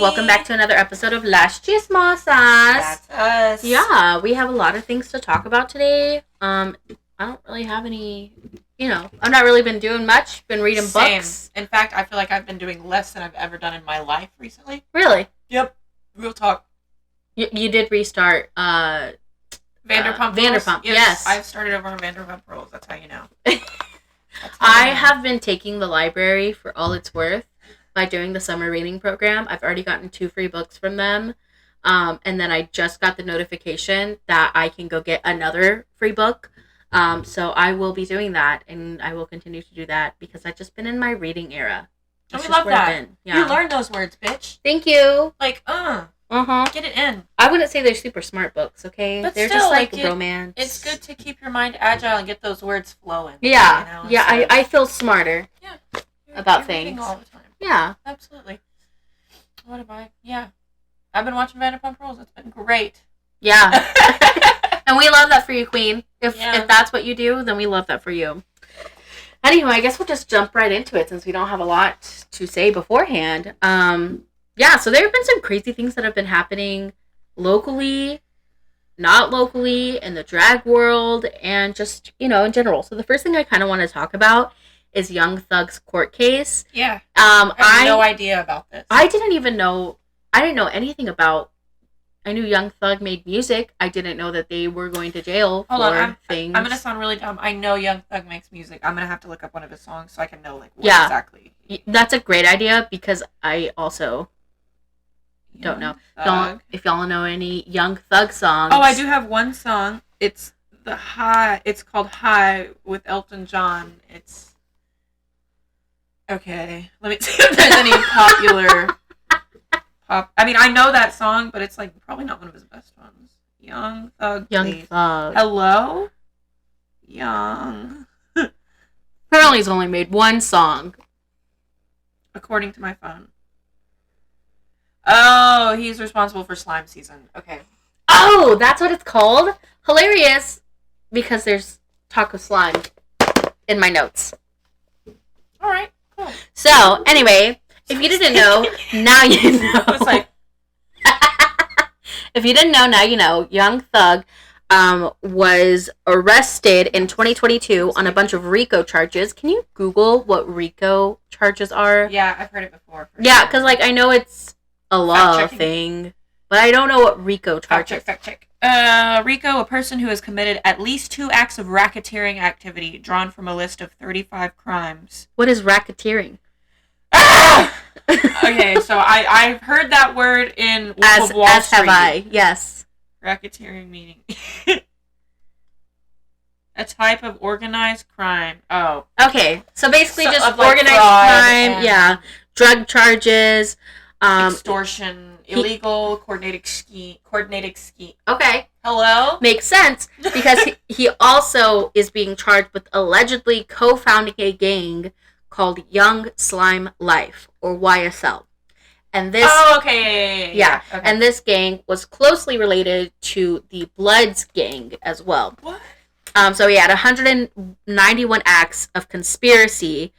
welcome back to another episode of Las Chismosas. That's us. Yeah, we have a lot of things to talk about today. I don't really have any, I've not really been doing much. Been reading books. In fact, I feel like I've been doing less than I've ever done in my life recently. Really? Yep. Real talk. You did restart, Vanderpump Rules? Vanderpump, yes. I've started over on Vanderpump Rules. That's how you know. I have been taking the library for all it's worth by doing the summer reading program. I've already gotten 2 free books from them. And then I just got the notification that I can go get another free book. So I will be doing that, and I will continue to do that because I've just been in my reading era. And we love that. Yeah. You learned those words, bitch. Thank you. Get it in. I wouldn't say they're super smart books, okay? But they're still, just like like, romance. It's good to keep your mind agile and get those words flowing. Yeah. I feel smarter. Yeah. About you're things. reading all the time. Yeah. Absolutely. What have I? Yeah. I've been watching Vanderpump Rules. It's been great. Yeah. And we love that for you, Queen. If that's what you do, then we love that for you. Anyway, I guess we'll just jump right into it since we don't have a lot to say beforehand. So there have been some crazy things that have been happening locally, not locally, in the drag world, and just, in general. So the first thing I kind of want to talk about is Young Thug's court case. Yeah. I have no idea about this. I didn't know anything about. I knew Young Thug made music. I didn't know that they were going to jail for things. I'm going to sound really dumb. I know Young Thug makes music. I'm going to have to look up one of his songs so I can know what exactly. That's a great idea because I also don't know. If y'all know any Young Thug songs. Oh, I do have one song. It's It's called High with Elton John. It's okay. Let me see if there's any popular pop. I mean, I know that song, but it's like probably not one of his best ones. Young Thug. Thug. Hello, Young. Apparently, he's only made one song, according to my phone. Oh, he's responsible for Slime Season. Okay. Oh, that's what it's called? Hilarious. Because there's talk of slime in my notes. All right, cool. So, anyway, if you didn't know, now you know. It's like... If you didn't know, now you know. Young Thug was arrested in 2022 on a bunch of RICO charges. Can you Google what RICO charges are? Yeah, I've heard it before. Yeah, because, I know it's a law thing, but I don't know what RICO charges. Fact check. RICO, a person who has committed at least 2 acts of racketeering activity drawn from a list of 35 crimes. What is racketeering? Ah! Okay, so I've heard that word in Wolf of Wall Street. As have I, yes. Racketeering meaning. A type of organized crime. Oh. Okay, so basically just organized crime, yeah. Drug charges. Extortion, illegal, coordinated scheme. Okay. Hello? Makes sense, because he also is being charged with allegedly co-founding a gang called Young Slime Life, or YSL. And this... Oh, okay. Yeah. Okay. And this gang was closely related to the Bloods gang as well. What? So he had 191 acts of conspiracy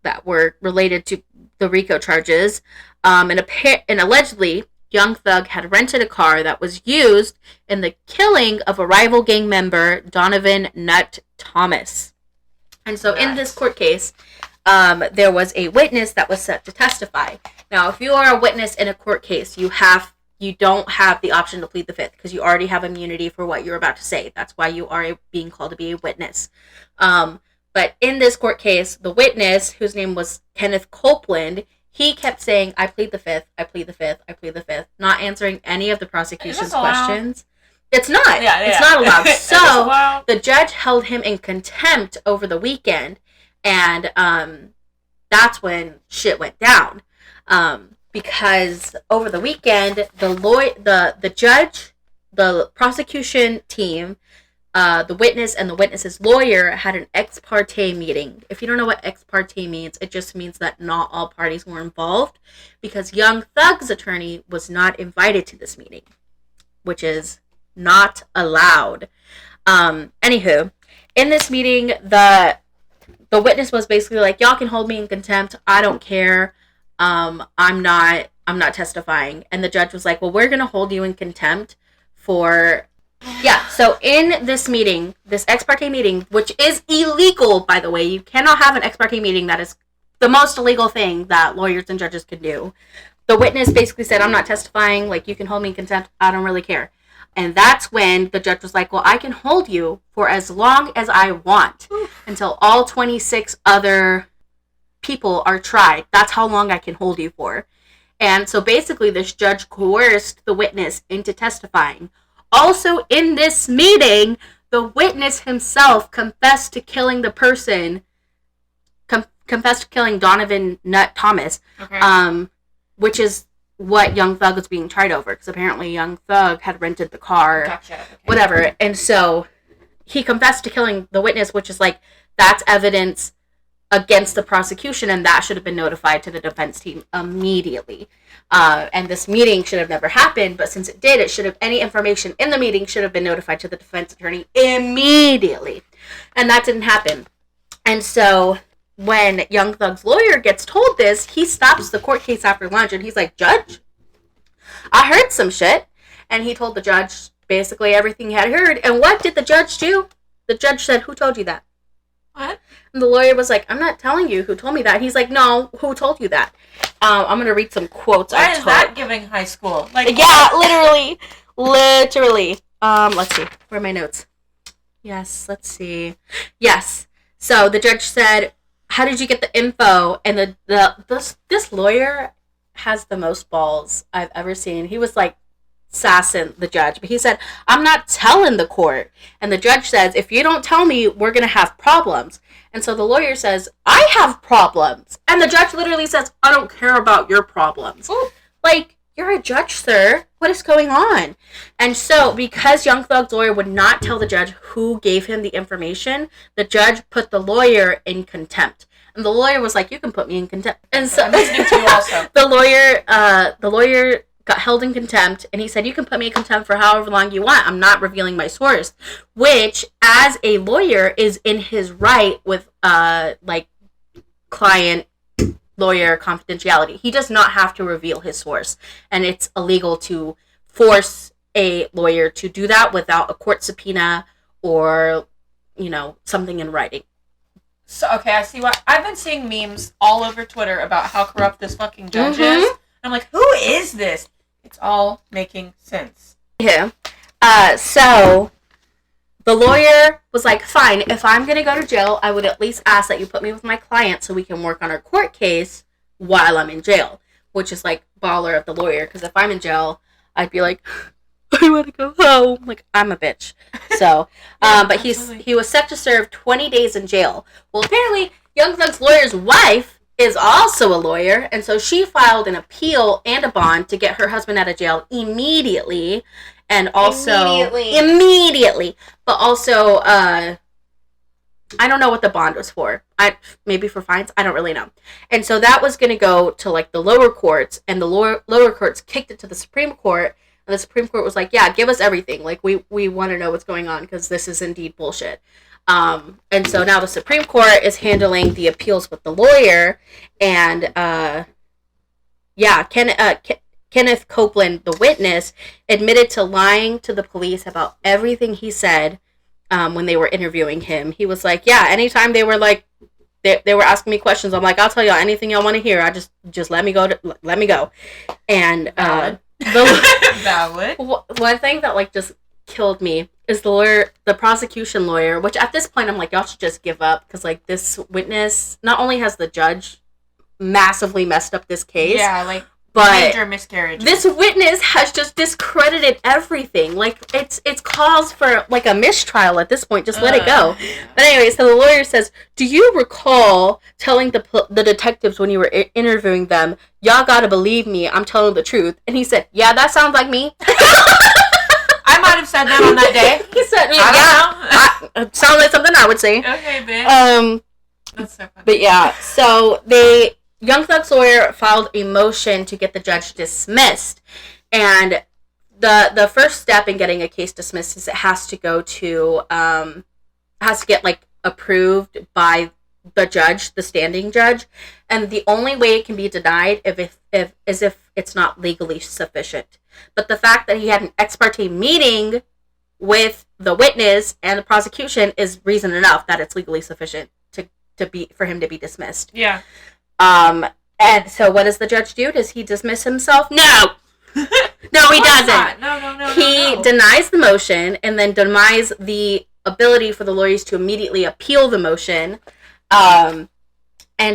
that were related to the RICO charges, and allegedly, Young Thug had rented a car that was used in the killing of a rival gang member, Donovan Nut Thomas. And so in this court case, there was a witness that was set to testify. Now, if you are a witness in a court case, you don't have the option to plead the fifth because you already have immunity for what you're about to say. That's why you are being called to be a witness. But in this court case, the witness, whose name was Kenneth Copeland, he kept saying, I plead the fifth, I plead the fifth, I plead the fifth, not answering any of the prosecution's questions. It's not. It's not allowed. So the judge held him in contempt over the weekend, and that's when shit went down. Because over the weekend, the judge, the prosecution team, the witness and the witness's lawyer had an ex parte meeting. If you don't know what ex parte means, it just means that not all parties were involved because Young Thug's attorney was not invited to this meeting, which is not allowed. Anywho, in this meeting, the witness was basically like, y'all can hold me in contempt. I don't care. I'm not I'm not testifying. And the judge was like, well, we're going to hold you in contempt for... Yeah, so in this meeting, this ex parte meeting, which is illegal, by the way, you cannot have an ex parte meeting. That is the most illegal thing that lawyers and judges can do. The witness basically said, I'm not testifying, like, you can hold me in contempt, I don't really care. And that's when the judge was like, well, I can hold you for as long as I want until all 26 other people are tried. That's how long I can hold you for. And so basically this judge coerced the witness into testifying. Also in this meeting, the witness himself confessed to killing the person, confessed to killing Donovan Nutt Thomas, okay. Which is what Young Thug was being tried over, because apparently Young Thug had rented the car, gotcha. Okay. Whatever. And so he confessed to killing the witness, which is like, that's evidence against the prosecution, and that should have been notified to the defense team immediately. And this meeting should have never happened, but since it did, it should have, any information in the meeting should have been notified to the defense attorney immediately. And that didn't happen. And so when Young Thug's lawyer gets told this, he stops the court case after lunch and he's like, Judge, I heard some shit. And he told the judge basically everything he had heard. And what did the judge do? The judge said, who told you that? What? And the lawyer was like, I'm not telling you who told me that. He's like, no, who told you that? I'm going to read some quotes. Why is that giving high school? Like, yeah, literally. Let's see. Where are my notes? Yes, let's see. Yes. So the judge said, how did you get the info? And this lawyer has the most balls I've ever seen. He was like sassing the judge, but he said, I'm not telling the court. And the judge says, if you don't tell me, we're going to have problems. And so the lawyer says, I have problems. And the judge literally says, I don't care about your problems. Ooh. Like, you're a judge, sir. What is going on? And so, because Young Thug's lawyer would not tell the judge who gave him the information, the judge put the lawyer in contempt. And the lawyer was like, you can put me in contempt. And so, I'm listening to you also. the lawyer got held in contempt, and he said, you can put me in contempt for however long you want. I'm not revealing my source. Which, as a lawyer, is in his right with, like, client lawyer confidentiality. He does not have to reveal his source, and it's illegal to force a lawyer to do that without a court subpoena or, you know, something in writing. So, okay, I see what I've been seeing memes all over Twitter about how corrupt this fucking judge is. I'm like, who is this? It's all making sense. Yeah. So the lawyer was like, fine, if I'm going to go to jail, I would at least ask that you put me with my client so we can work on our court case while I'm in jail, which is like baller of the lawyer. Because if I'm in jail, I'd be like, I want to go home. Like, I'm a bitch. So, yeah, but he was set to serve 20 days in jail. Well, apparently, Young Thug's lawyer's wife is also a lawyer, and so she filed an appeal and a bond to get her husband out of jail immediately. And also immediately, but also I don't know what the bond was for. Maybe for fines, I don't really know. And so that was going to go to like the lower courts, and the lower courts kicked it to the Supreme Court, and the Supreme Court was like, yeah, give us everything, like we want to know what's going on, because this is indeed bullshit. And so now the Supreme Court is handling the appeals with the lawyer, and Kenneth Copeland, the witness, admitted to lying to the police about everything he said when they were interviewing him. He was like, yeah, anytime they were like, they were asking me questions, I'm like, I'll tell y'all anything y'all want to hear. I just let me go. Let me go. And Valid. One thing that like just killed me is the prosecution lawyer, which at this point I'm like, y'all should just give up, because like this witness, not only has the judge massively messed up this case, yeah, like, but major miscarriage. This witness has just discredited everything. Like, it's cause for like a mistrial at this point. Just let it go. But anyway, so the lawyer says, do you recall telling the detectives when you were interviewing them, y'all gotta believe me, I'm telling the truth? And he said, yeah, that sounds like me. I might have said that on that day. He said, yeah, sounds like something I would say. Okay, bitch. That's so funny. But yeah, so Young Thug's lawyer filed a motion to get the judge dismissed, and the first step in getting a case dismissed is it has to go to has to get like approved by the judge, the standing judge, and the only way it can be denied if it's not legally sufficient. But the fact that he had an ex parte meeting with the witness and the prosecution is reason enough that it's legally sufficient to be for him to be dismissed. Yeah. And so what does the judge do? Does he dismiss himself? No. No, he doesn't. No. He denies the motion and then denies the ability for the lawyers to immediately appeal the motion. And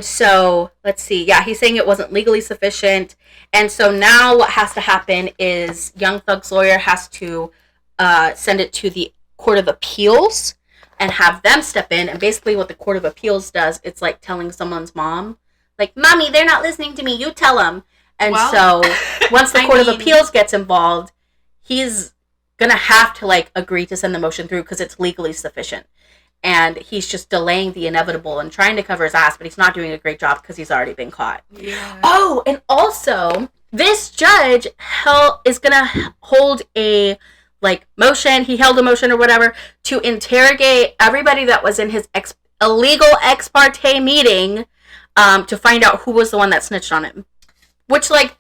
so, let's see. Yeah, he's saying it wasn't legally sufficient. And so now what has to happen is Young Thug's lawyer has to send it to the Court of Appeals and have them step in. And basically what the Court of Appeals does, it's like telling someone's mom, like, Mommy, they're not listening to me. You tell them. And so once the Court of Appeals gets involved, he's going to have to, like, agree to send the motion through because it's legally sufficient. And he's just delaying the inevitable and trying to cover his ass, but he's not doing a great job because he's already been caught. Yeah. Oh, and also, this judge is going to hold a, like, motion. He held a motion or whatever to interrogate everybody that was in his illegal ex parte meeting to find out who was the one that snitched on him. Which, like,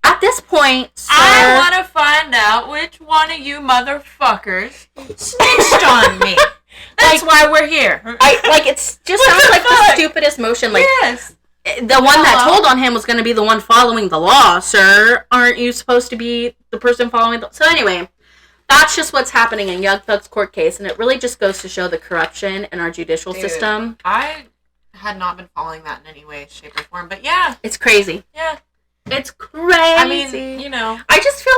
at this point, sir, I want to find out which one of you motherfuckers snitched on me. That's why we're here. It just sounds like the stupidest motion. Like, yes. The one that told on him was going to be the one following the law, sir. Aren't you supposed to be the person following the... So anyway, that's just what's happening in Young Thug's court case, and it really just goes to show the corruption in our judicial system. I had not been following that in any way, shape, or form, but yeah. It's crazy. Yeah. It's crazy. I mean, you know. I just feel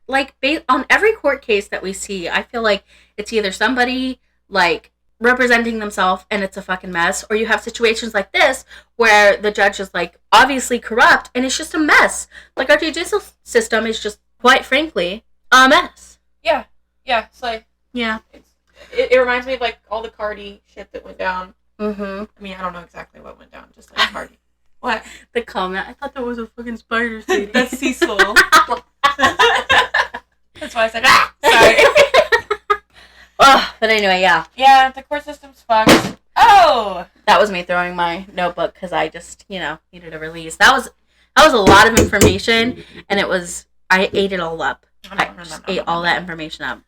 like on every court case that we see, I feel like it's either somebody, like, representing themselves and it's a fucking mess, or you have situations like this where the judge is, like, obviously corrupt and it's just a mess. Like, our judicial system is just, quite frankly, a mess. Yeah. Yeah. It's like... Yeah. It reminds me of, like, all the Cardi shit that went down. Mm-hmm. I mean, I don't know exactly what went down, just like Cardi. What? The comment. I thought that was a fucking spider. That's Cecil. That's why I said, sorry. But anyway, yeah. Yeah, the court system's fucked. Oh! That was me throwing my notebook because I just, needed a release. That was a lot of information, and I ate it all up. I just ate all that information up.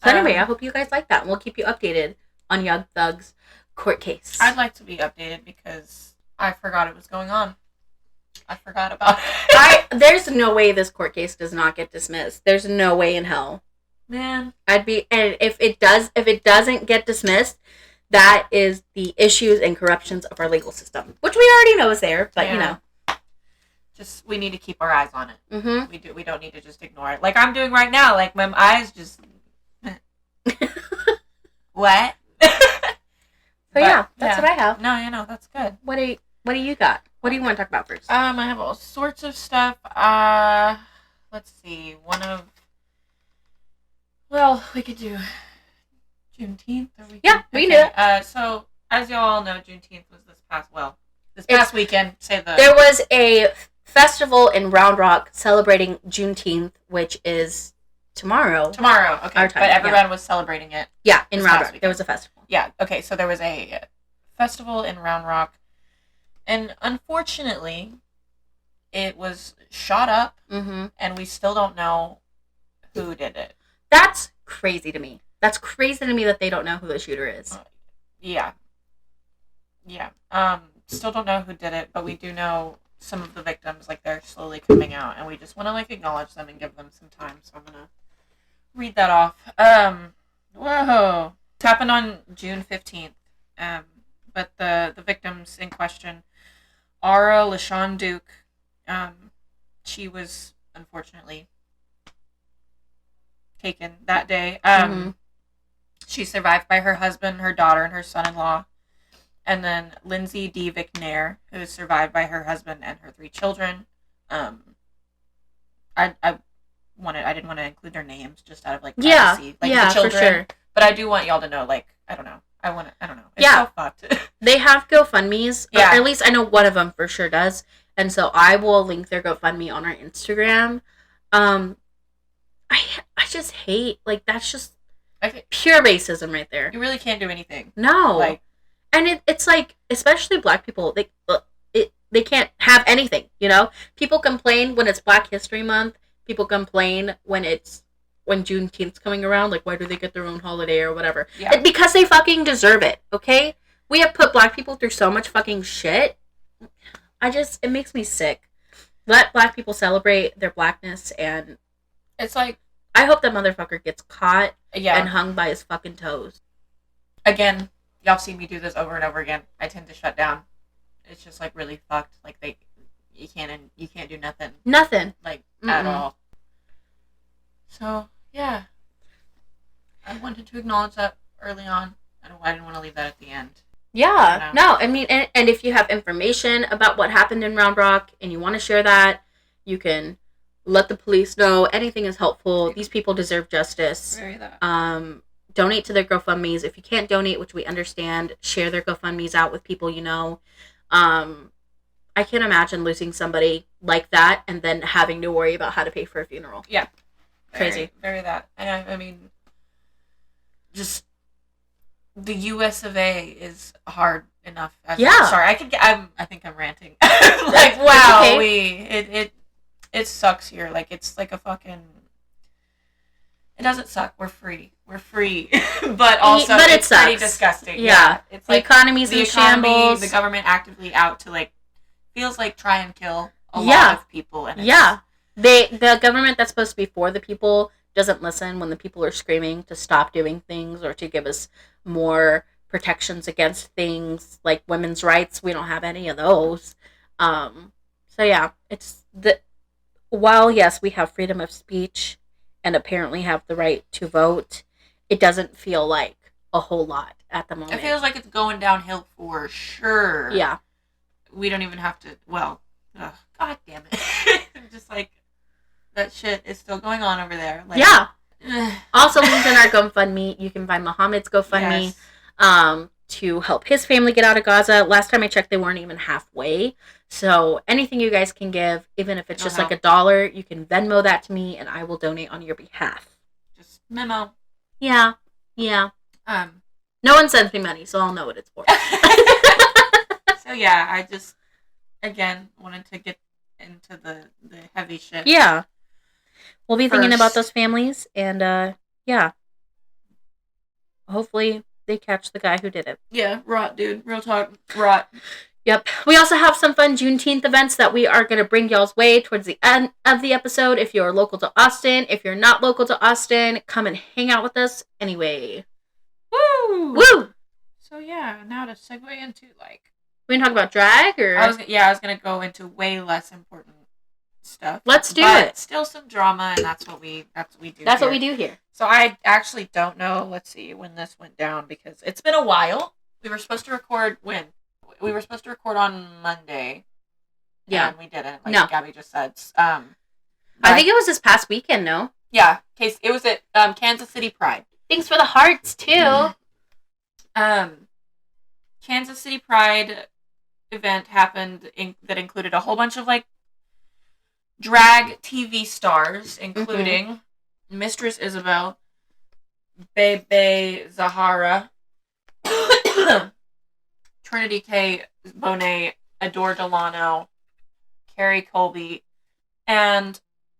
So anyway, I hope you guys like that, and we'll keep you updated on Young Thug's court case. I'd like to be updated because I forgot it was going on. I forgot about it. There's no way this court case does not get dismissed. There's no way in hell. Man. And if it doesn't get dismissed, that is the issues and corruptions of our legal system, which we already know is there, but just we need to keep our eyes on it. Mm-hmm. We don't need to just ignore it, like I'm doing right now. Like my eyes just what? So that's what I have. No, that's good. What do you got? What do you want to talk about first? I have all sorts of stuff. Let's see. We could do Juneteenth. We can do it. So, as you all know, Juneteenth was this past weekend. There was a festival in Round Rock celebrating Juneteenth, which is tomorrow. Okay. But everyone was celebrating it. Yeah, in Round Rock. There was a festival. Yeah, okay, so there was a festival in Round Rock, and unfortunately, it was shot up, and we still don't know who did it. That's crazy to me. That's crazy to me that they don't know who the shooter is. Yeah. Still don't know who did it, but we do know some of the victims, like, they're slowly coming out, and we just want to, like, acknowledge them and give them some time, so I'm gonna read that off. Whoa. It happened on June 15th, but the victims in question, Ara LaShawn Duke, she was, unfortunately, taken that day. She survived by her husband, her daughter, and her son-in-law. And then Lindsay D. McNair, who is survived by her husband and her 3 children. I didn't want to include their names just out of privacy, the children. For sure. But I do want y'all to know, I don't know. I don't know. It's so fucked. They have GoFundMes. Yeah. Or at least I know one of them for sure does. And so I will link their GoFundMe on our Instagram. I just hate, that's just... Pure racism right there. You really can't do anything. No. Like, and it's like, especially black people, they can't have anything, you know? People complain when it's Black History Month. People complain when Juneteenth's coming around, like, why do they get their own holiday or whatever? Yeah. Because they fucking deserve it, okay? We have put black people through so much fucking shit. It makes me sick. Let black people celebrate their blackness, and it's like, I hope that motherfucker gets caught yeah, and hung by his fucking toes. Again, y'all see me do this over and over again. I tend to shut down. It's just like really fucked. Like you can't do nothing. Nothing. Like at all. So yeah, I wanted to acknowledge that early on. I didn't want to leave that at the end. Yeah, no, I mean, and if you have information about what happened in Round Rock and you want to share that, you can let the police know. Anything is helpful. These people deserve justice. Very that. Donate to their GoFundMes. If you can't donate, which we understand, share their GoFundMes out with people you know. I can't imagine losing somebody like that and then having to worry about how to pay for a funeral. Yeah. Crazy. Very that. And I mean, just the U.S. of A. is hard enough. Sorry, I think I'm ranting. Like, wow, okay. It sucks here. Like, it's like a fucking. It doesn't suck. We're free, but also it's pretty disgusting. Yeah, it's the like economy's in shambles. The government actively out to like feels like try and kill a lot of people. And the government that's supposed to be for the people doesn't listen when the people are screaming to stop doing things or to give us more protections against things like women's rights. We don't have any of those. So yeah, while yes, we have freedom of speech and apparently have the right to vote, it doesn't feel like a whole lot at the moment. It feels like it's going downhill for sure. Yeah. We don't even have to, god damn it. Just like, that shit is still going on over there. Like, yeah. Also, linked in our GoFundMe, you can find Muhammad's GoFundMe to help his family get out of Gaza. Last time I checked, they weren't even halfway. So anything you guys can give, even if it's just like $1, you can Venmo that to me, and I will donate on your behalf. Just memo. Yeah. No one sends me money, so I'll know what it's for. So yeah, I just again wanted to get into the heavy shit. Yeah. We'll be thinking about those families, and hopefully they catch the guy who did it. Yeah, rot, dude. Real talk, rot. Yep. We also have some fun Juneteenth events that we are going to bring y'all's way towards the end of the episode. If you're local to Austin, if you're not local to Austin, come and hang out with us anyway. Woo! Woo! So yeah, now to segue into like... We can talk about drag, or... I was going to go into way less important stuff. Let's do it. Still some drama, and that's what we do. That's what we do here. So I actually don't know. Let's see when this went down because it's been a while. We were supposed to record when we were supposed to record on Monday. Yeah, and we didn't. Like Gabby just said. I think it was this past weekend. No. Yeah, it was at Kansas City Pride. Thanks for the hearts too. Kansas City Pride event happened that included a whole bunch of like drag TV stars, including Mistress Isabel, Bebe Zahara, Trinity K. Bonet, Adore Delano, Carrie Colby, and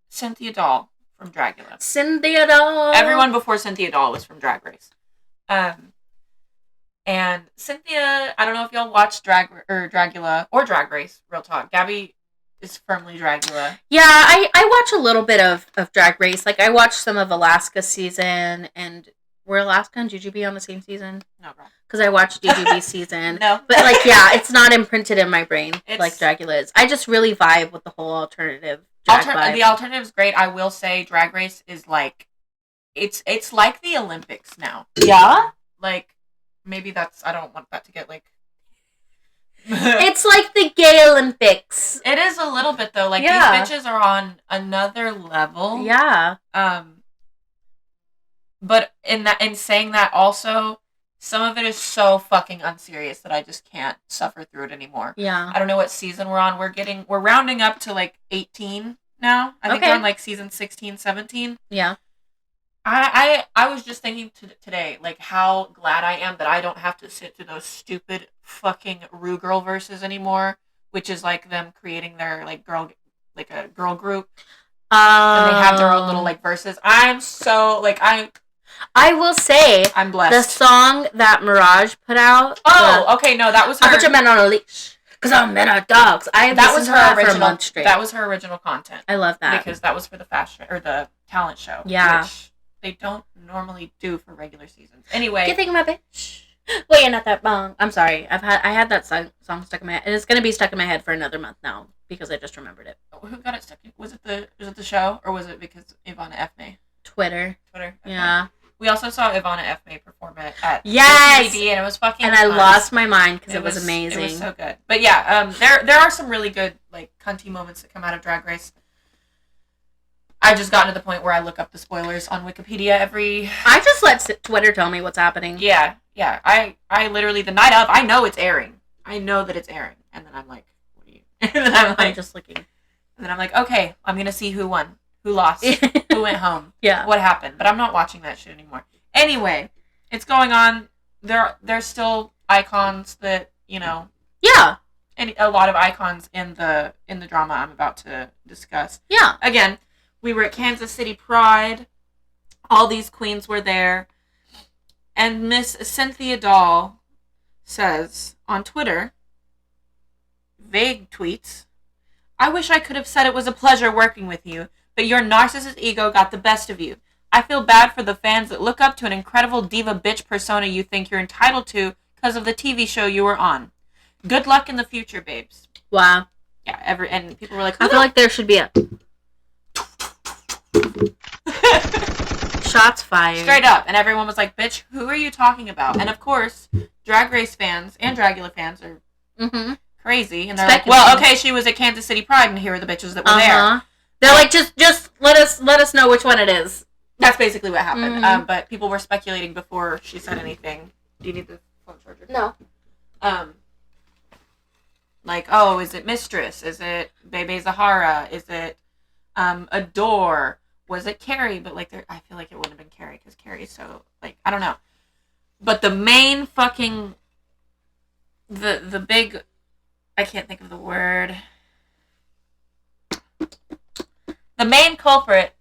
Cynthia Doll from Dragula. Cynthia Doll. Everyone before Cynthia Doll was from Drag Race. And Cynthia, I don't know if y'all watch Dragula or Drag Race. Real talk, Gabby is firmly Dragula. Yeah, I watch a little bit of Drag Race. Like I watched some of Alaska's season, and were Alaska and Jujubee on the same season? No, bro. Because I watched Jujubee's season. No. But like, yeah, it's not imprinted in my brain like Dragula is. I just really vibe with the whole alternative drag vibe. The alternative is great. I will say Drag Race is like, it's like the Olympics now. Yeah? Like, maybe I don't want that to get like... It's like the gay Olympics. It is a little bit though. Like these bitches are on another level. Yeah. But in saying that also, some of it is so fucking unserious that I just can't suffer through it anymore. Yeah. I don't know what season we're on. We're rounding up to like 18 now. I think we're on like season 16, 17. Yeah. I was just thinking today, like, how glad I am that I don't have to sit through those stupid fucking Rue Girl verses anymore, which is like them creating their like a girl group, and they have their own little like verses. I'm so like I will say I'm blessed. The song that Mirage put out. Oh, okay, no, that was her. I put your men on a leash because all men are dogs. That was her original. For a month straight. That was her original content. I love that because that was for the fashion or the talent show. Yeah. Which they don't normally do for regular seasons. Anyway. You think of my bitch? Well, you're not that wrong. I'm sorry. I had that song stuck in my head, and it's gonna be stuck in my head for another month now because I just remembered it. Who got it stuck? Was it the show or was it because Ivana F. May? Twitter. Okay. Yeah. We also saw Ivana F. May perform it at yes, DVD, and it was fucking. And fun. I lost my mind because it was amazing. It was so good. But yeah, there are some really good like cunty moments that come out of Drag Race. I just got to the point where I look up the spoilers on Wikipedia every... I just let Twitter tell me what's happening. Yeah. I literally, the night of, I know it's airing. I know that it's airing. And then I'm like, what are you... And then I'm just looking. And then I'm like, okay, I'm going to see who won, who lost, who went home, yeah, what happened. But I'm not watching that shit anymore. Anyway, it's going on. There's still icons that, you know... Yeah. And a lot of icons in the drama I'm about to discuss. Yeah. Again... We were at Kansas City Pride. All these queens were there. And Miss Cynthia Doll says on Twitter, vague tweets, I wish I could have said it was a pleasure working with you, but your narcissist ego got the best of you. I feel bad for the fans that look up to an incredible diva bitch persona you think you're entitled to because of the TV show you were on. Good luck in the future, babes. Wow. Yeah, and people were like, I feel like there should be a... Shots fired. Straight up. And everyone was like, bitch, who are you talking about? And of course, Drag Race fans and Dragula fans are crazy. And they're like, well, okay, she was at Kansas City Pride and here are the bitches that were there. They're like, just let us know which one it is. That's basically what happened. But people were speculating before she said anything. Do you need the phone charger? No. Like, oh, is it Mistress? Is it Bebe Zahara? Is it Adore? Was it Carrie? But like, I feel like it wouldn't have been Carrie because Carrie's so like, I don't know. But the main fucking the big, I can't think of the word. The main culprit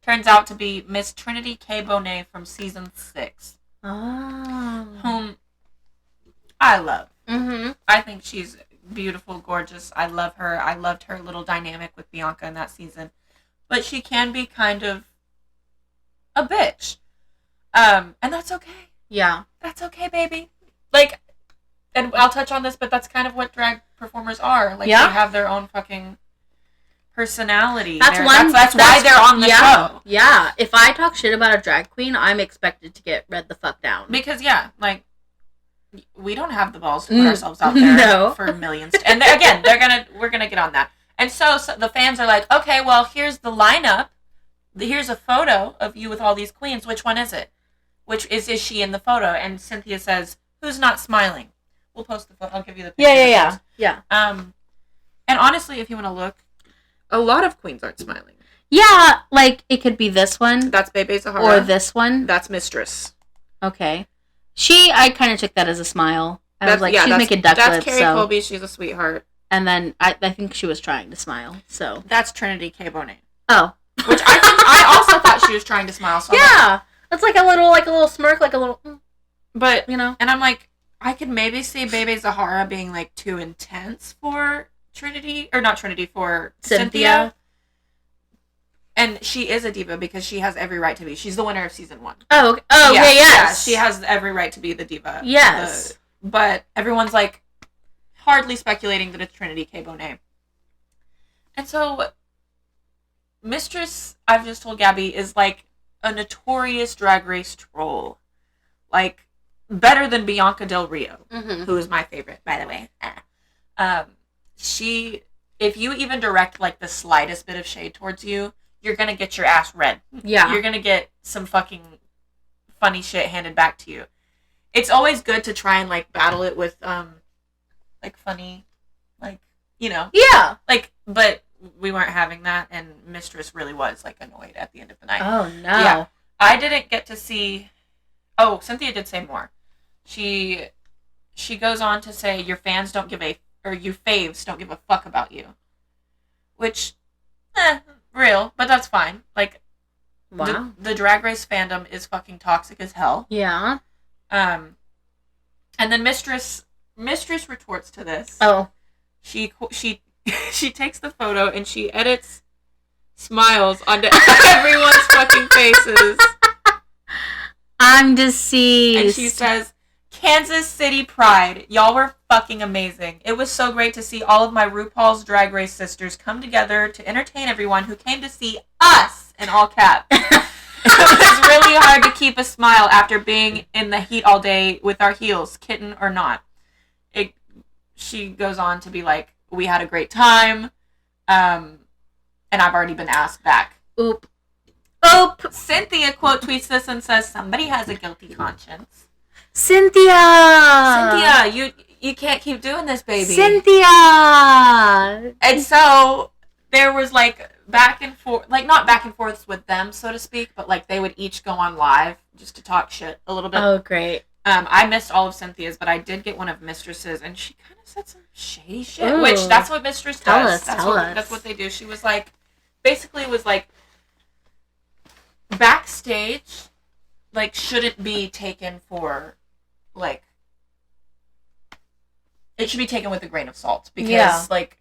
turns out to be Miss Trinity K. Bonet from season 6. Oh. Whom I love. Mm-hmm. I think she's beautiful, gorgeous. I love her. I loved her little dynamic with Bianca in that season. But she can be kind of a bitch. And that's okay. Yeah. That's okay, baby. Like, and I'll touch on this, but that's kind of what drag performers are. Like, they have their own fucking personality. That's why they're on the show. Yeah. If I talk shit about a drag queen, I'm expected to get read the fuck down. Because, yeah, like, we don't have the balls to put ourselves out there for millions. And again, we're gonna get on that. And so the fans are like, okay, well, here's the lineup. Here's a photo of you with all these queens. Which one is it? Which is she in the photo? And Cynthia says, who's not smiling? We'll post the photo. I'll give you the picture. Yeah. And honestly, if you want to look, a lot of queens aren't smiling. Yeah, like, it could be this one. That's Bebe Zahara. Or this one. That's Mistress. Okay. I kind of took that as a smile. I was like, she's making duck lips. That's Carrie Colby. She's a sweetheart. And then I think she was trying to smile. So that's Trinity K. Bonet. Oh, which I also thought she was trying to smile. So yeah, that's like a little smirk, like a little. But you know, and I'm like, I could maybe see Bebe Zahara being like too intense for Trinity, or not Trinity, for Cynthia. And she is a diva because she has every right to be. She's the winner of season 1. Oh, okay, yes. Yeah, she has every right to be the diva. Yes. But everyone's like hardly speculating that it's Trinity K. Bonet. And so Mistress, I've just told Gabby, is like a notorious Drag Race troll. Like, better than Bianca Del Rio, who is my favorite, by the way. If you even direct like the slightest bit of shade towards you, you're going to get your ass read. Yeah. You're going to get some fucking funny shit handed back to you. It's always good to try and like battle it with like funny, like, you know. Yeah. Like, but we weren't having that, and Mistress really was like annoyed at the end of the night. Oh no. Yeah. I didn't get to see. Oh, Cynthia did say more. She goes on to say your fans don't give a or your faves don't give a fuck about you, which, real, but that's fine. Like, Wow. the Drag Race fandom is fucking toxic as hell. Yeah. And then Mistress retorts to this. Oh. She takes the photo and she edits smiles onto everyone's fucking faces. I'm deceased. And she says, Kansas City Pride. Y'all were fucking amazing. It was so great to see all of my RuPaul's Drag Race sisters come together to entertain everyone who came to see us, in all caps. It was really hard to keep a smile after being in the heat all day with our heels, kitten or not. She goes on to be like, we had a great time, and I've already been asked back. Oop. Cynthia quote tweets this and says, somebody has a guilty conscience. Cynthia, you can't keep doing this, baby. Cynthia. And so there was like back and forth, like not back and forths with them, so to speak, but like they would each go on live just to talk shit a little bit. Oh, great. I missed all of Cynthia's, but I did get one of Mistress's, and she kind of said some shady shit. Ooh. Which that's what Mistress does. Tell us. That's what they do. She was like, basically was like, backstage, like shouldn't be taken for, like, it should be taken with a grain of salt because like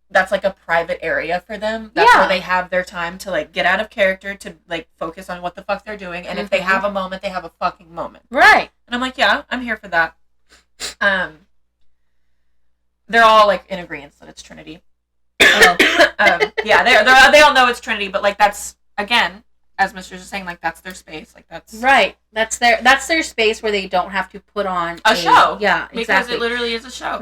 that's like a private area for them. That's where they have their time to like get out of character, to like focus on what the fuck they're doing, and if they have a moment, they have a fucking moment. Right. And I'm like, yeah, I'm here for that. They're all like in agreement that it's Trinity. Yeah, they all know it's Trinity, but like that's, again, as Mistress is saying, like that's their space, like that's right. That's their space where they don't have to put on a show. Yeah, exactly. Because it literally is a show.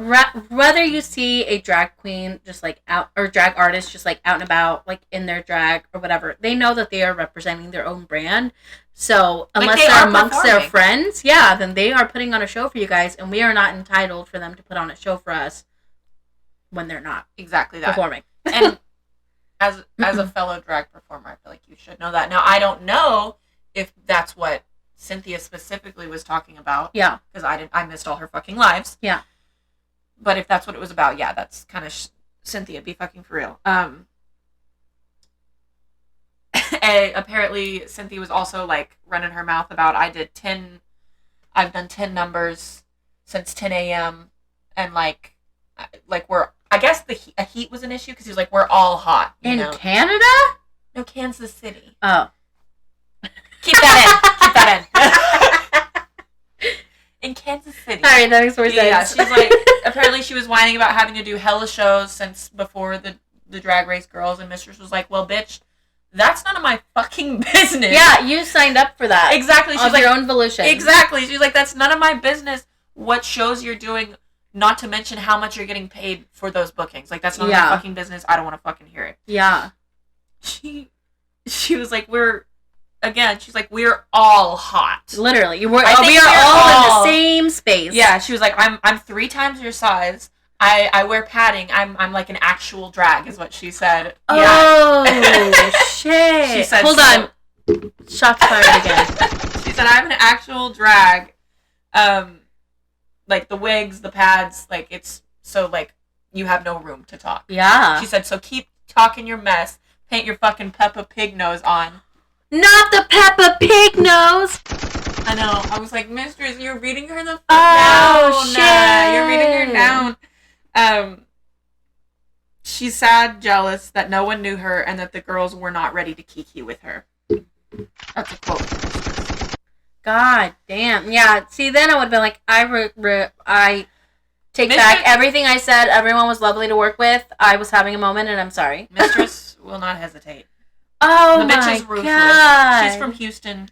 Whether you see a drag queen just like out, or drag artist just like out and about, like in their drag or whatever, they know that they are representing their own brand. So unless like they're amongst their friends, then they are putting on a show for you guys, and we are not entitled for them to put on a show for us when they're not exactly that performing. And as a fellow drag performer, I feel like you should know that. Now, I don't know if that's what Cynthia specifically was talking about. Yeah. Because I missed all her fucking lives. Yeah. But if that's what it was about, yeah, that's kind of Cynthia, be fucking for real. Apparently, Cynthia was also, like, running her mouth about, I've done 10 numbers since 10 a.m. And, like I guess a heat was an issue because he was like, we're all hot. In know? Canada? No, Kansas City. Oh. Keep that in. In Kansas City. All right, that makes more sense. Yeah, she's like, apparently she was whining about having to do hella shows since before the Drag Race girls, and Mistress was like, well, bitch, that's none of my fucking business. Yeah, you signed up for that. Exactly. She's of like, your own volition. Exactly. She's like, that's none of my business what shows you're doing, not to mention how much you're getting paid for those bookings. Like, that's none of my fucking business. I don't want to fucking hear it. Yeah. She was like, she's like, we're all hot. Literally. We are all in the same space. Yeah, she was like, I'm 3 times your size. I wear padding. I'm like an actual drag, is what she said. Oh, shit. She said, hold on. Shots fired again. She said, I'm an actual drag. Like, the wigs, the pads, like, it's so, like, you have no room to talk. Yeah. She said, so keep talking your mess. Paint your fucking Peppa Pig nose on. Not the Peppa Pig nose! I know. I was like, Mistress, you're reading her the fuck down. Shit. You're reading her down. She's sad, jealous that no one knew her and that the girls were not ready to kiki with her. That's a quote. God damn. Yeah, see, then I would have been like, I take back everything I said. Everyone was lovely to work with. I was having a moment, and I'm sorry. Mistress will not hesitate. Oh, the bitch my is ruthless. God. She's from Houston.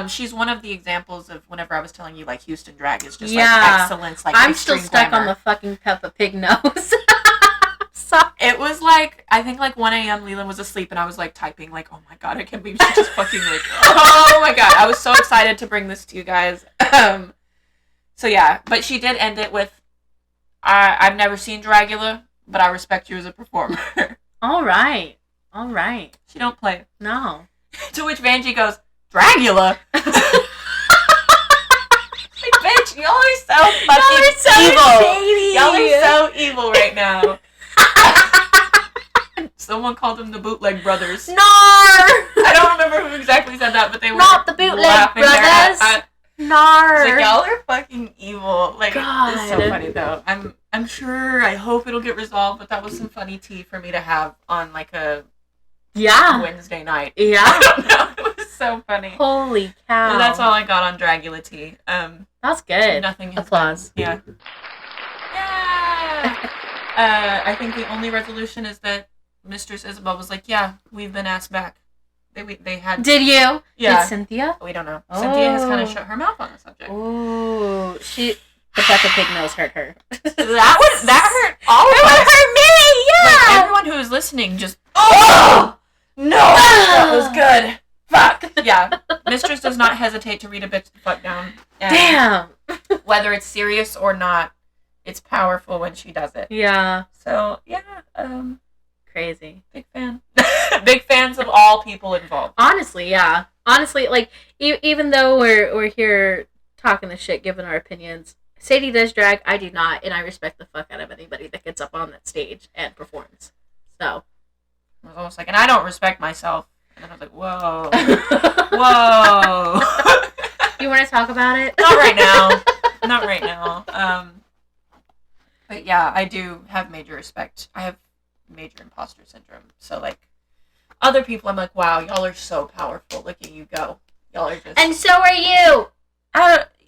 She's one of the examples of whenever I was telling you, like, Houston drag is just, like, excellence. Like, I'm still stuck glamour. on the fucking Peppa Pig nose. It was like, I think like 1 a.m. Leland was asleep and I was like typing like, oh my god, I can't believe she just fucking like, oh my god. I was so excited to bring this to you guys. So yeah, but she did end it with, I've never seen Dragula, but I respect you as a performer. All right. All right. She don't play. No. To which Vanjie goes, Dragula. Bitch, y'all are so fucking evil. Shady. Y'all are so evil right now. Someone called them the Bootleg Brothers. Nar! I don't remember who exactly said that, but they were not the Bootleg Brothers. Nar. It's like, y'all are fucking evil. Like, God. it's so funny though. I'm sure. I hope it'll get resolved. But that was some funny tea for me to have on like a Wednesday night. Yeah. I don't know. It was so funny. Holy cow. And that's all I got on Dragula tea. That's good. Nothing. Applause. Yeah. I think the only resolution is that Mistress Isabel was like, "Yeah, we've been asked back." They had. Did you? Yeah. Did Cynthia? We don't know. Oh. Cynthia has kind of shut her mouth on the subject. Oh, the Peppa Pig nose hurt her. that hurt all of It us. would hurt me. Yeah. Like, everyone who was listening just. Oh no, that was good. Fuck. Yeah. Mistress does not hesitate to read a bitch the fuck down. And Damn. whether it's serious or not, it's powerful when she does it. Yeah. So yeah, Crazy. big fan. Big fans of all people involved. Honestly, yeah. Honestly, like even though we're here talking the shit, giving our opinions, Sadie does drag. I do not, and I respect the fuck out of anybody that gets up on that stage and performs. So I was almost like, and I don't respect myself. And then I was like, whoa, whoa. You want to talk about it? Not right now. Not right now. But yeah, I do have major respect. I have major imposter syndrome. So like, other people, I'm like, wow, y'all are so powerful. Look at you go. Y'all are just. And so are you.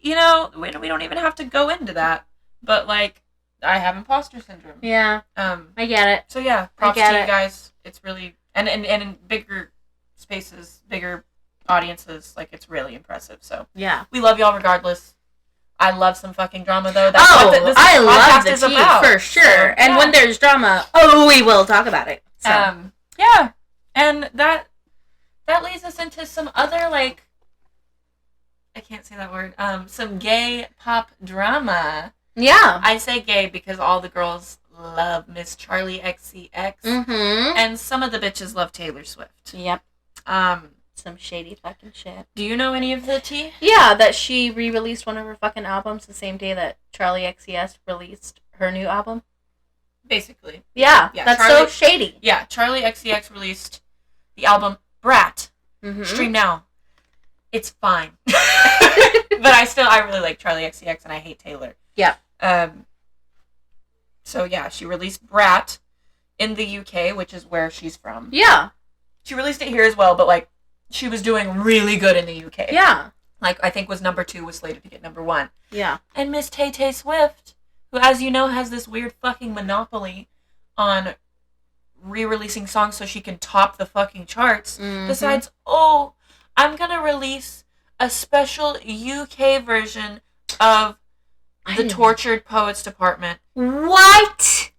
You know, we don't even have to go into that. But like, I have imposter syndrome. Yeah. I get it. So yeah, props to you guys. It's really and in bigger spaces, bigger audiences, like it's really impressive. So Yeah. we love y'all regardless. I love some fucking drama though. That's Oh, what this I podcast love the is tea about. for sure. So, And yeah. when there's drama, we will talk about it. So. Yeah, and that leads us into some other like I can't say that word. Some gay pop drama. Yeah. I say gay because all the girls love Miss Charlie XCX, Mm-hmm. and some of the bitches love Taylor Swift. Yep. Some shady fucking shit. Do you know any of the tea? Yeah, that she re-released one of her fucking albums the same day that Charlie XCX released her new album. Basically. Yeah, Yeah, that's Charlie- so shady. Yeah, Charlie XCX released the album Brat. Mm-hmm. Stream now. It's fine. But I really like Charlie XCX and I hate Taylor. Yeah. So yeah, she released Brat in the UK, which is where she's from. Yeah. She released it here as well, but like she was doing really good in the UK. Yeah. Like I think was number 2, was slated to get number 1. Yeah. And Miss Tay Swift, who as you know has this weird fucking monopoly on re-releasing songs so she can top the fucking charts, Mhm. decides, oh, I'm gonna release a special UK version of the Tortured Poets Department. What?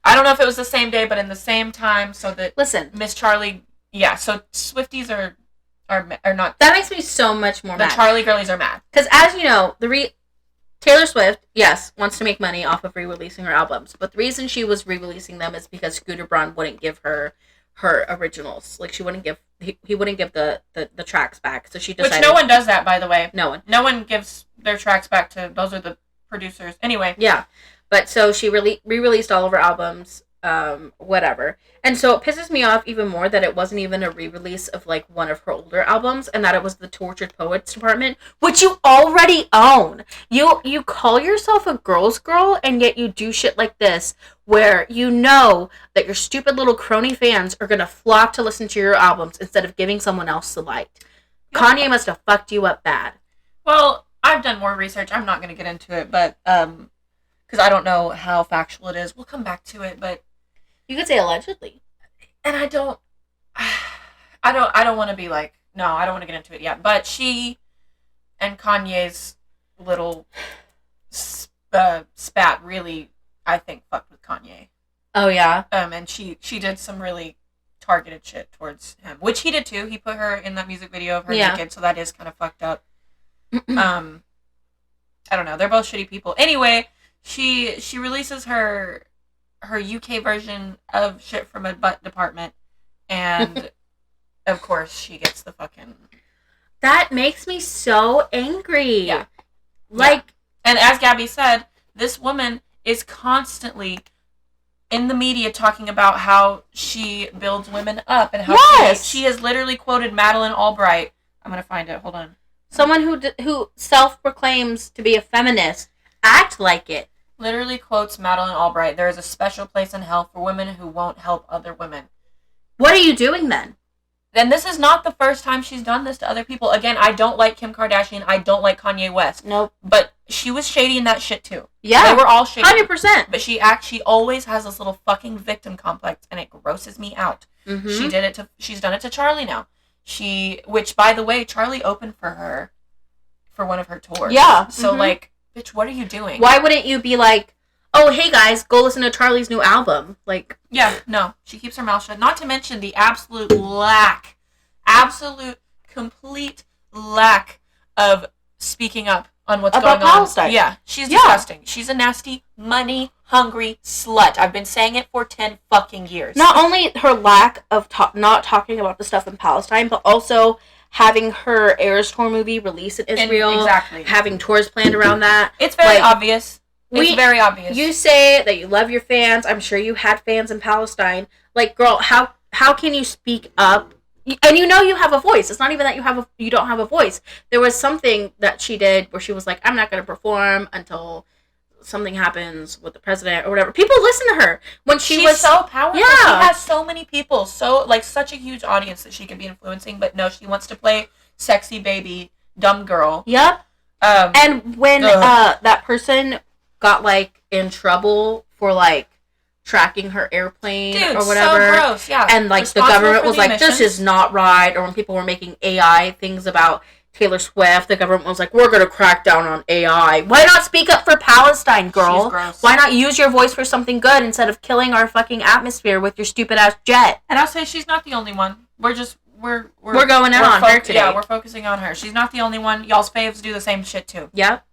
I don't know if it was the same day, but in the same time, so that Listen, Miss Charlie, yeah. So Swifties are not. that makes me so much more The mad. Charlie girlies are mad. Because as you know, Taylor Swift, yes, wants to make money off of re-releasing her albums, but the reason she was re-releasing them is because Scooter Braun wouldn't give her originals. Like he wouldn't give the tracks back. So she decided. Which no one does that, by the way. No one. No one gives their tracks back to. Those are the producers. Anyway. Yeah, but so she re-released all of her albums, whatever. And so it pisses me off even more that it wasn't even a re-release of like one of her older albums, and that it was the Tortured Poets Department, which you already own. You call yourself a girl's girl, and yet you do shit like this, where you know that your stupid little crony fans are gonna flock to listen to your albums instead of giving someone else the light. Yep. Kanye must have fucked you up bad. Well, I've done more research. I'm not going to get into it, but because I don't know how factual it is. We'll come back to it, but You could say allegedly. and I don't want to be like, no, I don't want to get into it yet. But she and Kanye's little spat really, I think, fucked with Kanye. Oh yeah. And she did some really targeted shit towards him, which he did too. He put her in that music video of her naked, so that is kind of fucked up. I don't know. They're both shitty people. Anyway, she releases her UK version of Shit from a Butt Department, and of course she gets the fucking That makes me so angry. Yeah. Like, and as Gabby said, this woman is constantly in the media talking about how she builds women up and how she has literally quoted Madeleine Albright. I'm going to find it. Hold on. Someone who self-proclaims to be a feminist. Act like it. Literally quotes Madeleine Albright. There is a special place in hell for women who won't help other women. What are you doing then? And this is not the first time she's done this to other people. Again, I don't like Kim Kardashian. I don't like Kanye West. Nope. But she was shady in that shit too. Yeah. They were all shady. 100%. But she always has this little fucking victim complex, and it grosses me out. Mm-hmm. She's done it to Charlie now. Which by the way, Charlie opened for her for one of her tours. Yeah. So like, bitch, what are you doing? Why wouldn't you be like, oh, hey guys, go listen to Charlie's new album? Like, yeah, no. She keeps her mouth shut. Not to mention the absolute complete lack of speaking up on what's about going Palestine. On. Yeah, she's disgusting. She's a nasty, money-hungry slut. I've been saying it for 10 fucking years. Not only her lack of not talking about the stuff in Palestine, but also having her Eras Tour movie released in Israel. Exactly. Having tours planned around that. It's very obvious. It's very obvious. You say that you love your fans. I'm sure you had fans in Palestine. Like, girl, how can you speak up? And you know you have a voice. It's not even that you don't have a voice. There was something that she did where she was like, I'm not going to perform until something happens with the president or whatever. People listen to her when she's so powerful. Yeah. She has so many people, such a huge audience that she could be influencing. But no, she wants to play sexy baby, dumb girl. Yep. And when that person got like in trouble for like tracking her airplane or whatever, so gross, yeah. And like the government was like, this is not right. Or when people were making AI things about Taylor Swift, the government was like, we're gonna crack down on AI. Why not speak up for Palestine, girl? She's gross. Why not use your voice for something good instead of killing our fucking atmosphere with your stupid ass jet? And I'll say she's not the only one. We're going in on her today. Yeah, we're focusing on her. She's not the only one. Y'all's faves do the same shit too. Yep.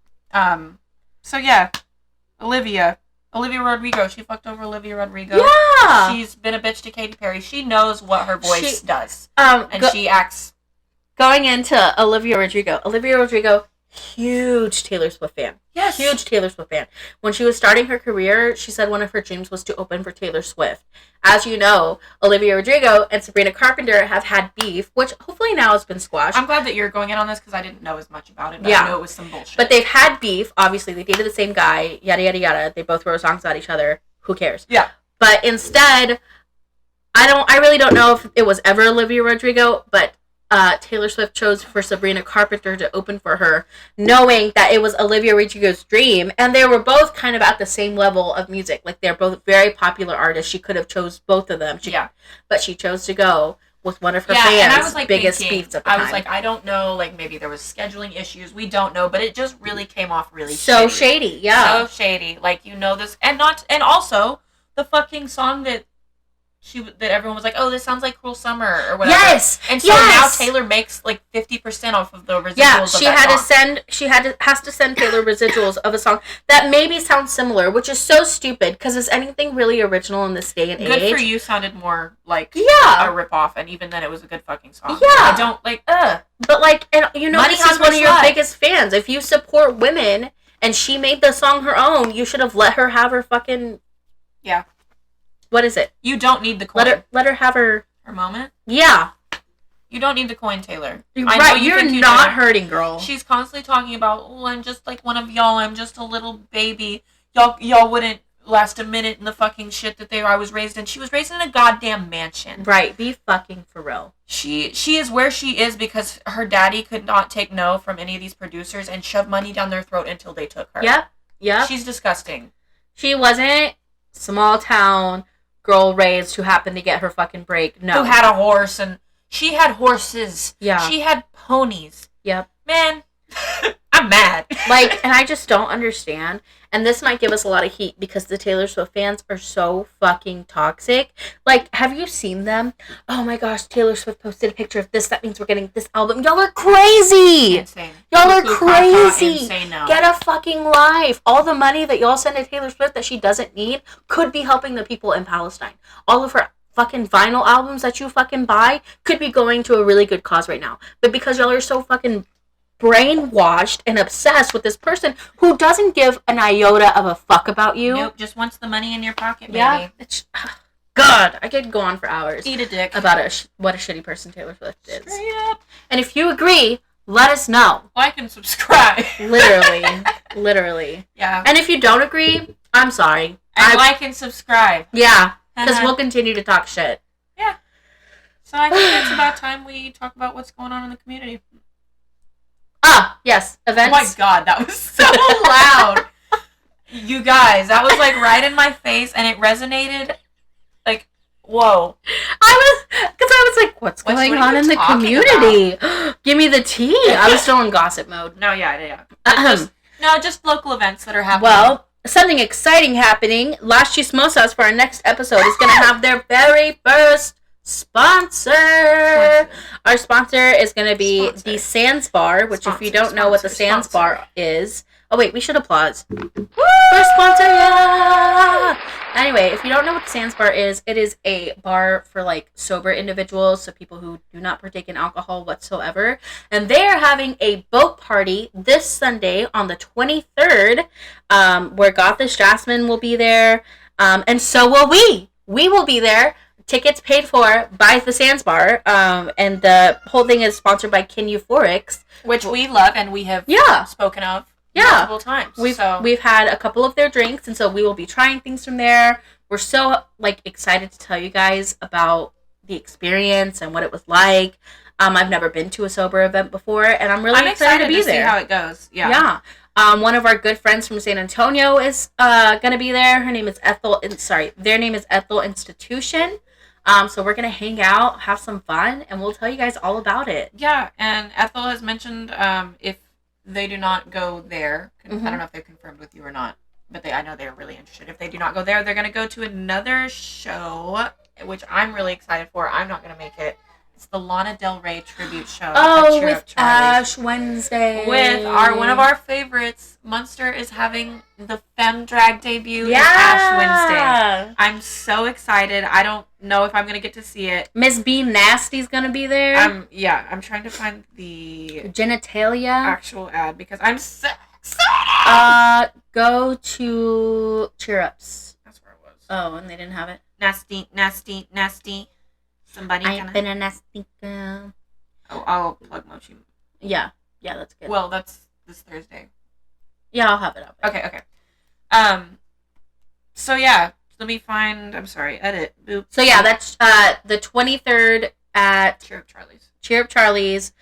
So yeah, Olivia Rodrigo. She fucked over Olivia Rodrigo. Yeah. She's been a bitch to Katy Perry. She knows what her voice does. She acts. Going into Olivia Rodrigo, huge Taylor Swift fan. Yes. Huge Taylor Swift fan. When she was starting her career, she said one of her dreams was to open for Taylor Swift. As you know, Olivia Rodrigo and Sabrina Carpenter have had beef, which hopefully now has been squashed. I'm glad that you're going in on this because I didn't know as much about it, but I know it was some bullshit. But they've had beef. Obviously, they dated the same guy, yada, yada, yada. They both wrote songs about each other. Who cares? Yeah. But instead, I really don't know if it was ever Olivia Rodrigo, but Taylor Swift chose for Sabrina Carpenter to open for her, knowing that it was Olivia Rodrigo's dream, and they were both kind of at the same level of music. Like, they're both very popular artists. She could have chose both of them. But she chose to go with one of her fans' and I was, like, biggest beefs at the time. I was like, I don't know, like, maybe there was scheduling issues. We don't know, but it just really came off really so shady. Yeah. So shady. Like, you know this, and also the fucking song that everyone was like, oh, this sounds like Cruel Summer or whatever. Yes. And so now Taylor makes like 50% off of the residuals. Yeah, has to send Taylor residuals of a song that maybe sounds similar, which is so stupid because is anything really original in this day and age? Good for You sounded more like a ripoff, and even then it was a good fucking song. Yeah. I don't like But like, and you know, Money this is one of your biggest fans. If you support women and she made the song her own, you should have let her have her fucking What is it? You don't need the coin. Let her have her moment. Yeah. You don't need the coin, Taylor. Right, you're not hurting, girl. She's constantly talking about, oh, I'm just like one of y'all. I'm just a little baby. Y'all wouldn't last a minute in the fucking shit that I was raised in. She was raised in a goddamn mansion. Right, be fucking for real. She is where she is because her daddy could not take no from any of these producers and shove money down their throat until they took her. Yep. She's disgusting. She wasn't small town girl raised who happened to get her fucking break. No. Who had a horse, and she had horses. Yeah. She had ponies. Yep. Man, I'm mad. Like, and I just don't understand. And this might give us a lot of heat because the Taylor Swift fans are so fucking toxic. Like, have you seen them? Oh my gosh, Taylor Swift posted a picture of this. That means we're getting this album. Y'all are crazy. Insane. Y'all are crazy. Insane now. Get a fucking life. All the money that y'all send to Taylor Swift that she doesn't need could be helping the people in Palestine. All of her fucking vinyl albums that you fucking buy could be going to a really good cause right now. But because y'all are so fucking brainwashed and obsessed with this person who doesn't give an iota of a fuck about you. Nope, just wants the money in your pocket, baby. Yeah. God, I could go on for hours. Eat a dick. About what a shitty person Taylor Swift is. Straight up. And if you agree, let us know. Like and subscribe. Literally. Yeah. And if you don't agree, I'm sorry. And like and subscribe. Yeah, because we'll continue to talk shit. Yeah. So I think it's about time we talk about what's going on in the community. Ah, yes, events. Oh my god, that was so loud. You guys, that was like right in my face, and it resonated. Like, whoa. I was like, what's going on in the community? Give me the tea. I was still in gossip mode. No, yeah. Just local events that are happening. Well, something exciting happening. Las Chismosas for our next episode is going to have their very first sponsor. Our sponsor is going to be the Sands Bar, which if you don't know what the Sands Bar is... Oh, wait, we should applause. First sponsor, yeah! Anyway, if you don't know what the Sands Bar is, it is a bar for, like, sober individuals, so people who do not partake in alcohol whatsoever. And they are having a boat party this Sunday on the 23rd, where Gothis Jasmine will be there, and so will we. We will be there. Tickets paid for by the Sands Bar, and the whole thing is sponsored by Kin Euphorics. Which we love and we have spoken of. Multiple times. We've had a couple of their drinks, and so we will be trying things from there. We're so excited to tell you guys about the experience and what it was like. I've never been to a sober event before, and I'm really excited to be there. See how it goes. Yeah. One of our good friends from San Antonio is gonna be there. Her name is Ethel. Their name is Ethel Institution. So we're gonna hang out, have some fun, and we'll tell you guys all about it. Yeah, and Ethel has mentioned if they do not go there. I don't know if they've confirmed with you or not, but I know they're really interested. If they do not go there, they're going to go to another show, which I'm really excited for. I'm not going to make it. It's the Lana Del Rey tribute show. Oh, with Ash Wednesday. With one of our favorites. Munster is having the Femme Drag debut at Ash Wednesday. I'm so excited. I don't know if I'm going to get to see it. Miss B Nasty's going to be there. I'm trying to find the genitalia actual ad because I'm so excited. Go to Cheer Ups. That's where it was. Oh, and they didn't have it. Nasty. Somebody I've been a nasty girl. Oh, I'll plug Mochi. Yeah, that's good. Well, that's this Thursday. Yeah, I'll have it up. Okay. So yeah, let me find. I'm sorry, edit. Boop. So yeah, that's the 23rd at Cheer Up Charlie's.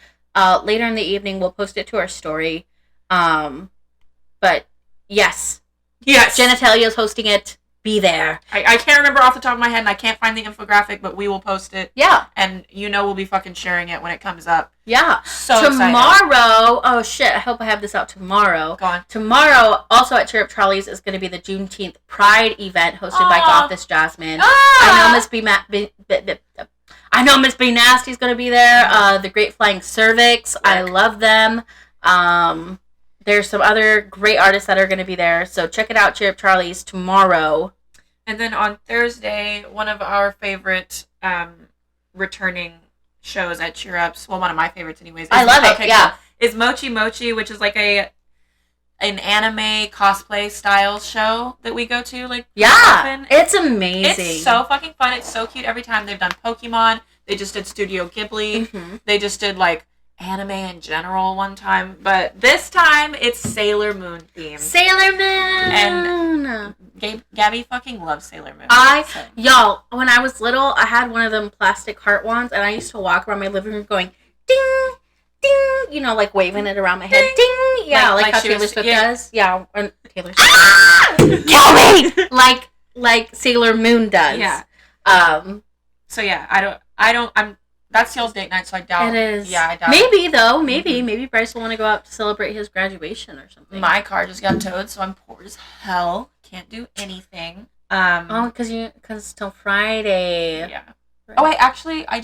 Later in the evening, we'll post it to our story. But yes, Genitalia's hosting it. Be there. I can't remember off the top of my head, and I can't find the infographic, but we will post it. Yeah. And we'll be fucking sharing it when it comes up. Yeah. So tomorrow, oh shit, I hope I have this out tomorrow. Go on. Tomorrow, also at Cheer Up Charlie's, is going to be the Juneteenth Pride event hosted by Gothis Jasmine. I know Miss B Nasty's going to be there. The Great Flying Cervix. I love them. There's some other great artists that are going to be there, so check it out, Cheer Up Charlie's, tomorrow. And then on Thursday, one of our favorite returning shows at Cheer Ups, well, one of my favorites anyways. I love it, yeah. Cool, is Mochi Mochi, which is like an anime cosplay style show that we go to, often. It's amazing. It's so fucking fun. It's so cute every time. They've done Pokemon. They just did Studio Ghibli. Mm-hmm. They just did, anime in general one time, but this time it's Sailor Moon themed. Sailor Moon! And Gabby fucking loves Sailor Moon. Y'all, when I was little, I had one of them plastic heart wands, and I used to walk around my living room going, ding, ding, waving it around my head, ding! Yeah, like how Taylor Swift does. Yeah, or Taylor Swift. Kill me! like Sailor Moon does. Yeah. So yeah, that's y'all's date night, so I doubt. It is. Yeah, I doubt. Maybe, though. Maybe Bryce will want to go out to celebrate his graduation or something. My car just got towed, so I'm poor as hell. Can't do anything. Because it's till Friday. Yeah. Right. Oh, wait, actually, I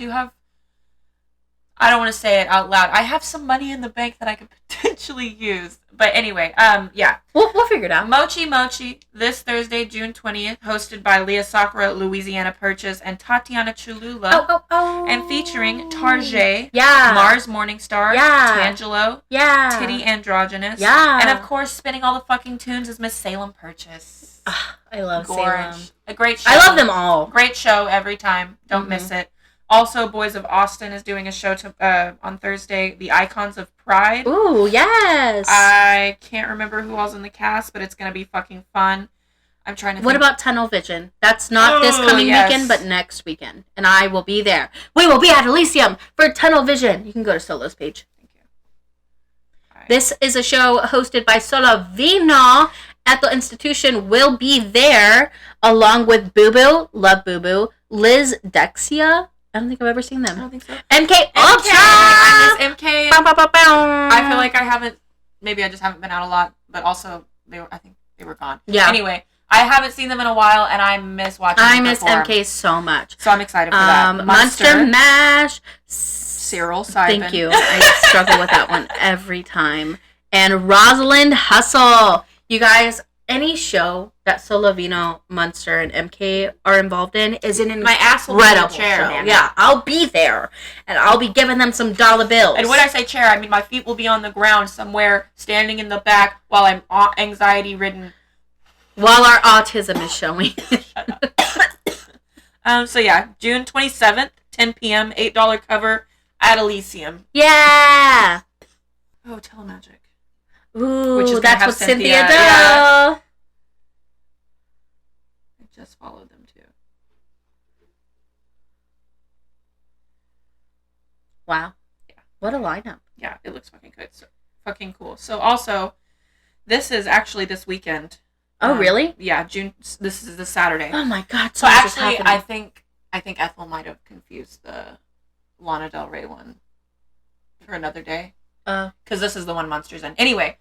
I don't want to say it out loud. I have some money in the bank that I could potentially use. But anyway, yeah. We'll figure it out. Mochi Mochi, this Thursday, June 20th, hosted by Leah Sakura, Louisiana Purchase, and Tatiana Chulula. And featuring Tarjay, yeah, Mars Morningstar, yeah, Tangelo, yeah, Titty Androgynous, yeah, and of course, spinning all the fucking tunes is Miss Salem Purchase. I love Salem. A great show. I love them all. Great show every time. Don't miss it. Also, Boys of Austin is doing a show on Thursday, The Icons of Pride. Ooh, yes. I can't remember who all's in the cast, but it's going to be fucking fun. I'm trying to think. What about Tunnel Vision? That's not this coming weekend, but next weekend. And I will be there. We will be at Elysium for Tunnel Vision. You can go to Solo's page. Thank you. Right. This is a show hosted by Solovino. Ethel Institution will be there, along with Boo Boo, Love Boo Boo, Liz Dexia. I don't think I've ever seen them. I don't think so. MK Ultra! I miss MK. Bow, bow, bow, bow. I feel like I haven't, maybe I just haven't been out a lot, but also, I think they were gone. Yeah. Anyway, I haven't seen them in a while, and I miss watching them perform. MK so much. So I'm excited for that. Monster Mash. Cyril Simon. Thank you. I struggle with that one every time. And Rosalind Hustle. You guys, any show that Solovino, Munster, and MK are involved in is an incredible chair, show. man. Yeah, I'll be there, and I'll be giving them some dollar bills. And when I say chair, I mean my feet will be on the ground somewhere, standing in the back while I'm anxiety-ridden. While our autism is showing. Shut up. So yeah, June 27th, 10 p.m., $8 cover at Elysium. Yeah! Oh, Telemagic. Ooh, which is that's what Cynthia does. Yeah. I just followed them too. Wow. Yeah. What a lineup. Yeah, it looks fucking good. So fucking cool. So also, this is actually this weekend. Oh, really? Yeah, June. This is this Saturday. Oh my God. So actually, I think Ethel might have confused the Lana Del Rey one for another day. Because this is the one Monster's in. Anyway,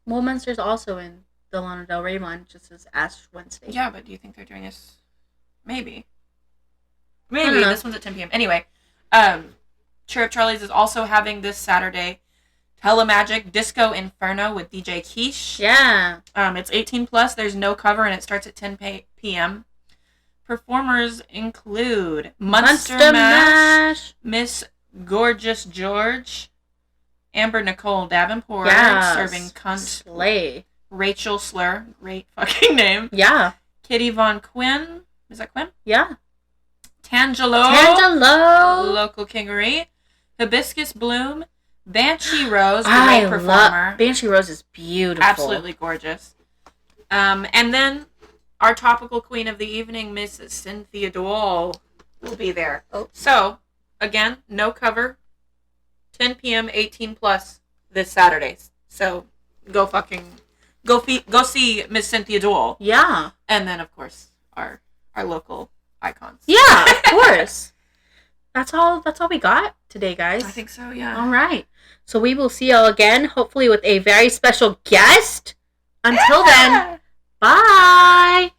Monster's also in the Lana Del Rey one, just as Ash Wednesday. Yeah, but do you think they're doing this? Maybe this one's at 10 p.m. Anyway, Chirp Charlie's is also having this Saturday Telemagic Disco Inferno with DJ Quiche. Yeah. It's 18 plus. There's no cover, and it starts at 10 p.m. Performers include Monster Mash, Miss Gorgeous George, Amber Nicole Davenport, serving cunt, Slay, Rachel Slur, great fucking name. Yeah. Kitty Von Quinn, is that Quinn? Yeah. Tangelo, local kingery, Hibiscus Bloom, Banshee Rose, great performer. Banshee Rose is beautiful, absolutely gorgeous. And then our topical queen of the evening, Miss Cynthia Dewall, will be there. Oh. So. Again, no cover. 10 p.m. 18 plus this Saturday. So go see Miss Cynthia Dewall. Yeah. And then of course our local icons. Yeah, of course. That's all we got today, guys. I think so, yeah. All right. So we will see y'all again, hopefully with a very special guest. Until then, bye.